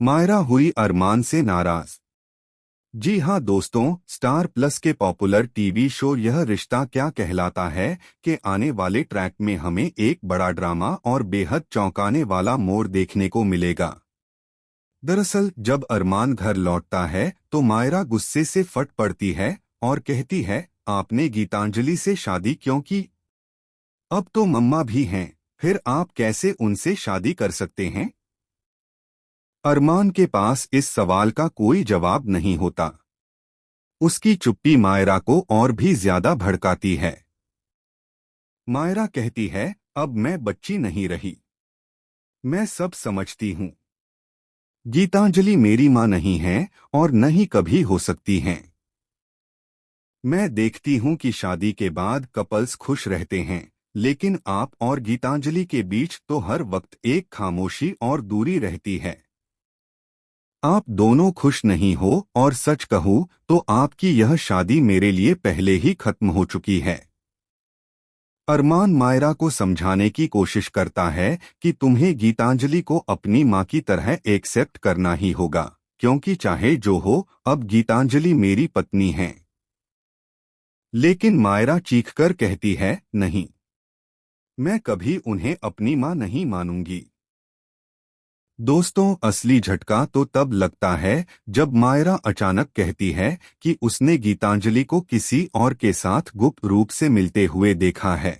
मायरा हुई अरमान से नाराज। जी हाँ दोस्तों, स्टार प्लस के पॉपुलर टीवी शो यह रिश्ता क्या कहलाता है कि आने वाले ट्रैक में हमें एक बड़ा ड्रामा और बेहद चौंकाने वाला मोड़ देखने को मिलेगा। दरअसल जब अरमान घर लौटता है तो मायरा गुस्से से फट पड़ती है और कहती है, आपने गीतांजलि से शादी क्यों की? अब तो मम्मा भी हैं, फिर आप कैसे उनसे शादी कर सकते हैं? अरमान के पास इस सवाल का कोई जवाब नहीं होता। उसकी चुप्पी मायरा को और भी ज्यादा भड़काती है। मायरा कहती है, अब मैं बच्ची नहीं रही, मैं सब समझती हूँ। गीतांजलि मेरी माँ नहीं है और न ही कभी हो सकती हैं। मैं देखती हूँ कि शादी के बाद कपल्स खुश रहते हैं, लेकिन आप और गीतांजलि के बीच तो हर वक्त एक खामोशी और दूरी रहती है। आप दोनों खुश नहीं हो और सच कहूँ तो आपकी यह शादी मेरे लिए पहले ही खत्म हो चुकी है। अरमान मायरा को समझाने की कोशिश करता है कि तुम्हें गीतांजलि को अपनी माँ की तरह एक्सेप्ट करना ही होगा, क्योंकि चाहे जो हो अब गीतांजलि मेरी पत्नी है। लेकिन मायरा चीखकर कहती है, नहीं, मैं कभी उन्हें अपनी माँ नहीं मानूंगी। दोस्तों, असली झटका तो तब लगता है जब मायरा अचानक कहती है कि उसने गीतांजलि को किसी और के साथ गुप्त रूप से मिलते हुए देखा है।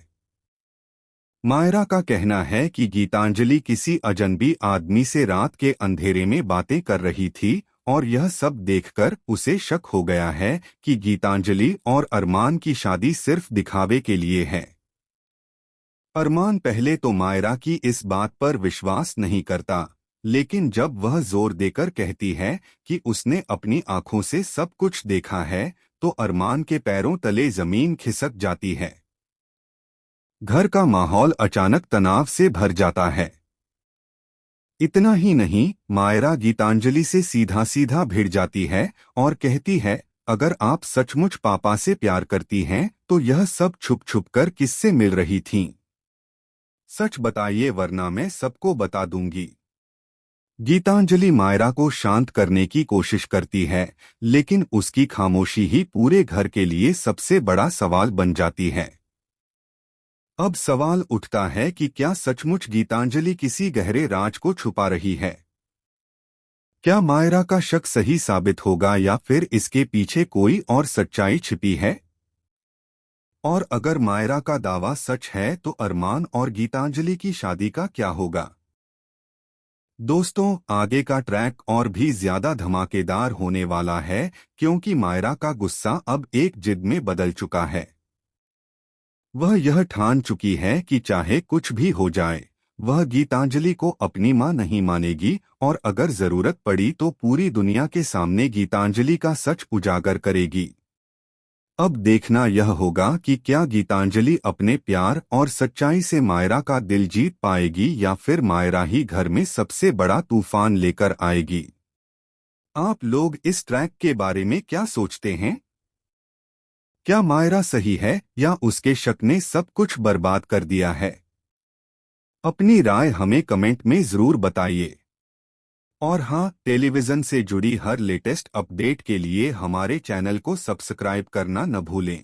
मायरा का कहना है कि गीतांजलि किसी अजनबी आदमी से रात के अंधेरे में बातें कर रही थी और यह सब देखकर उसे शक हो गया है कि गीतांजलि और अरमान की शादी सिर्फ दिखावे के लिए है। अरमान पहले तो मायरा की इस बात पर विश्वास नहीं करता, लेकिन जब वह जोर देकर कहती है कि उसने अपनी आंखों से सब कुछ देखा है, तो अरमान के पैरों तले जमीन खिसक जाती है। घर का माहौल अचानक तनाव से भर जाता है। इतना ही नहीं, मायरा गीतांजलि से सीधा सीधा भिड़ जाती है और कहती है, अगर आप सचमुच पापा से प्यार करती हैं तो यह सब छुप छुप कर किससे मिल रही थीं? सच बताइए वरना मैं सबको बता दूंगी। गीतांजलि मायरा को शांत करने की कोशिश करती है, लेकिन उसकी खामोशी ही पूरे घर के लिए सबसे बड़ा सवाल बन जाती है। अब सवाल उठता है कि क्या सचमुच गीतांजलि किसी गहरे राज को छुपा रही है? क्या मायरा का शक सही साबित होगा या फिर इसके पीछे कोई और सच्चाई छिपी है? और अगर मायरा का दावा सच है तो अरमान और गीतांजलि की शादी का क्या होगा? दोस्तों, आगे का ट्रैक और भी ज्यादा धमाकेदार होने वाला है, क्योंकि मायरा का गुस्सा अब एक जिद में बदल चुका है। वह यह ठान चुकी है कि चाहे कुछ भी हो जाए, वह गीतांजलि को अपनी मां नहीं मानेगी और अगर जरूरत पड़ी तो पूरी दुनिया के सामने गीतांजलि का सच उजागर करेगी। अब देखना यह होगा कि क्या गीतांजलि अपने प्यार और सच्चाई से मायरा का दिल जीत पाएगी या फिर मायरा ही घर में सबसे बड़ा तूफान लेकर आएगी। आप लोग इस ट्रैक के बारे में क्या सोचते हैं? क्या मायरा सही है या उसके शक ने सब कुछ बर्बाद कर दिया है? अपनी राय हमें कमेंट में जरूर बताइए। और हाँ, टेलीविजन से जुड़ी हर लेटेस्ट अपडेट के लिए हमारे चैनल को सब्सक्राइब करना न भूलें।